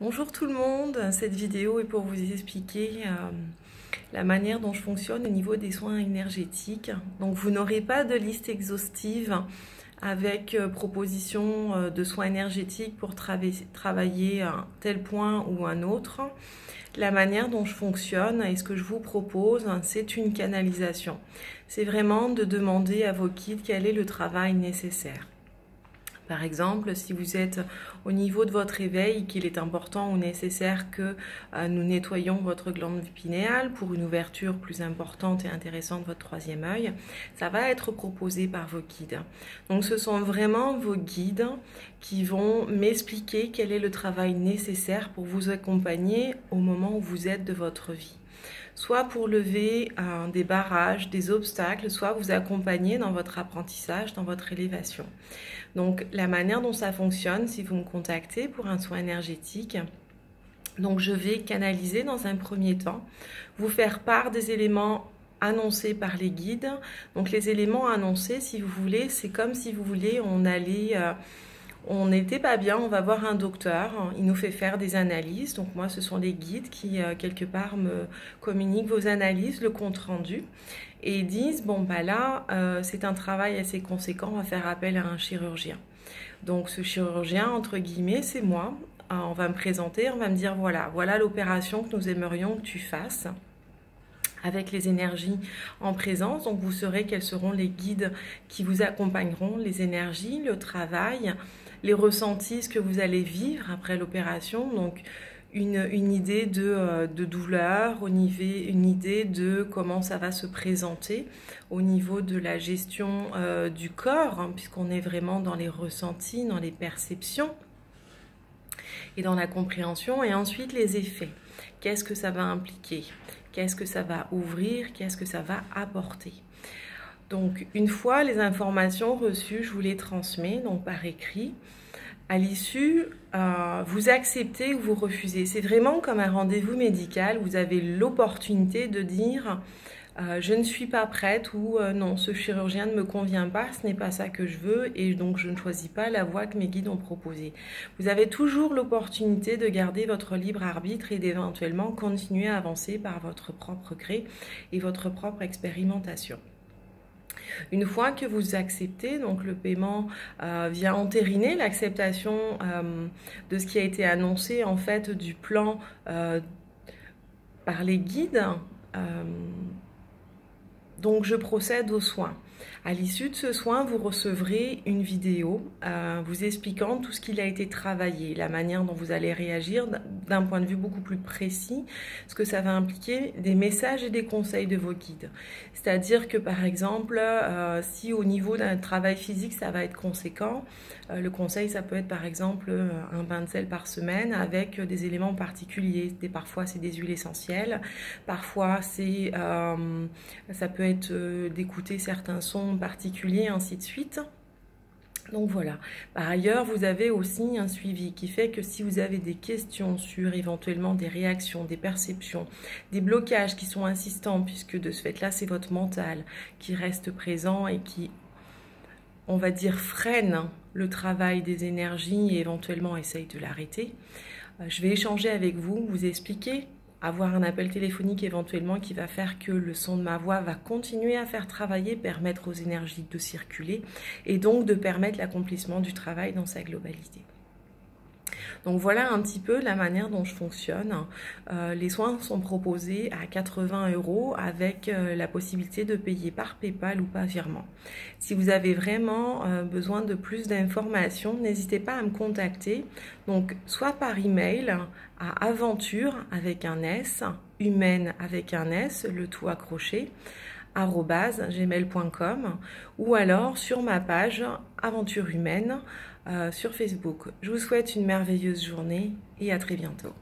Bonjour tout le monde, cette vidéo est pour vous expliquer la manière dont je fonctionne au niveau des soins énergétiques. Donc vous n'aurez pas de liste exhaustive avec proposition de soins énergétiques pour travailler un tel point ou un autre. La manière dont je fonctionne et ce que je vous propose, c'est une canalisation. C'est vraiment de demander à vos guides quel est le travail nécessaire. Par exemple, si vous êtes au niveau de votre éveil, qu'il est important ou nécessaire que nous nettoyions votre glande pinéale pour une ouverture plus importante et intéressante de votre troisième œil, ça va être proposé par vos guides. Donc ce sont vraiment vos guides qui vont m'expliquer quel est le travail nécessaire pour vous accompagner au moment où vous êtes de votre vie. Soit pour lever des barrages, des obstacles, soit vous accompagner dans votre apprentissage, dans votre élévation. Donc la manière dont ça fonctionne, si vous me contactez pour un soin énergétique, donc je vais canaliser dans un premier temps, vous faire part des éléments annoncés par les guides. Donc les éléments annoncés, si vous voulez, c'est comme si vous voulez, on n'était pas bien, on va voir un docteur, il nous fait faire des analyses. Donc moi, ce sont les guides qui, quelque part, me communiquent vos analyses, le compte-rendu. Et ils disent, bon, bah là, c'est un travail assez conséquent, on va faire appel à un chirurgien. Donc ce chirurgien, entre guillemets, c'est moi. On va me présenter, on va me dire, voilà l'opération que nous aimerions que tu fasses, avec les énergies en présence. Donc vous saurez quels seront les guides qui vous accompagneront, les énergies, le travail, les ressentis, ce que vous allez vivre après l'opération. Donc une idée de douleur, une idée de comment ça va se présenter au niveau de la gestion du corps, puisqu'on est vraiment dans les ressentis, dans les perceptions et dans la compréhension. Et ensuite les effets. Qu'est-ce que ça va impliquer ? Qu'est-ce que ça va ouvrir? Qu'est-ce que ça va apporter? Donc, une fois les informations reçues, je vous les transmets donc par écrit. À l'issue, vous acceptez ou vous refusez. C'est vraiment comme un rendez-vous médical. Vous avez l'opportunité de dire je ne suis pas prête ou non, ce chirurgien ne me convient pas, ce n'est pas ça que je veux et donc je ne choisis pas la voie que mes guides ont proposée. Vous avez toujours l'opportunité de garder votre libre arbitre et d'éventuellement continuer à avancer par votre propre gré et votre propre expérimentation. Une fois que vous acceptez, donc le paiement vient entériner l'acceptation de ce qui a été annoncé en fait du plan par les guides. Donc je procède aux soins. À l'issue de ce soin, vous recevrez une vidéo vous expliquant tout ce qu'il a été travaillé, la manière dont vous allez réagir d'un point de vue beaucoup plus précis, ce que ça va impliquer des messages et des conseils de vos guides. C'est-à-dire que par exemple, si au niveau d'un travail physique, ça va être conséquent, le conseil, ça peut être par exemple un bain de sel par semaine avec des éléments particuliers. Parfois, c'est des huiles essentielles, parfois, ça peut être d'écouter certains sons particuliers, ainsi de suite. Donc voilà. Par ailleurs, vous avez aussi un suivi qui fait que si vous avez des questions sur éventuellement des réactions, des perceptions, des blocages qui sont insistants, puisque de ce fait-là, c'est votre mental qui reste présent et qui, on va dire, freine le travail des énergies et éventuellement essaye de l'arrêter, je vais échanger avec vous, vous expliquer, avoir un appel téléphonique éventuellement qui va faire que le son de ma voix va continuer à faire travailler, permettre aux énergies de circuler et donc de permettre l'accomplissement du travail dans sa globalité. Donc voilà un petit peu la manière dont je fonctionne. Les soins sont proposés à 80 € avec la possibilité de payer par PayPal ou par virement. Si vous avez vraiment besoin de plus d'informations, n'hésitez pas à me contacter. Donc soit par email à aventure avec un S, humaine avec un S, le tout accroché, @gmail.com ou alors sur ma page Aventure Humaine sur Facebook. Je vous souhaite une merveilleuse journée et à très bientôt.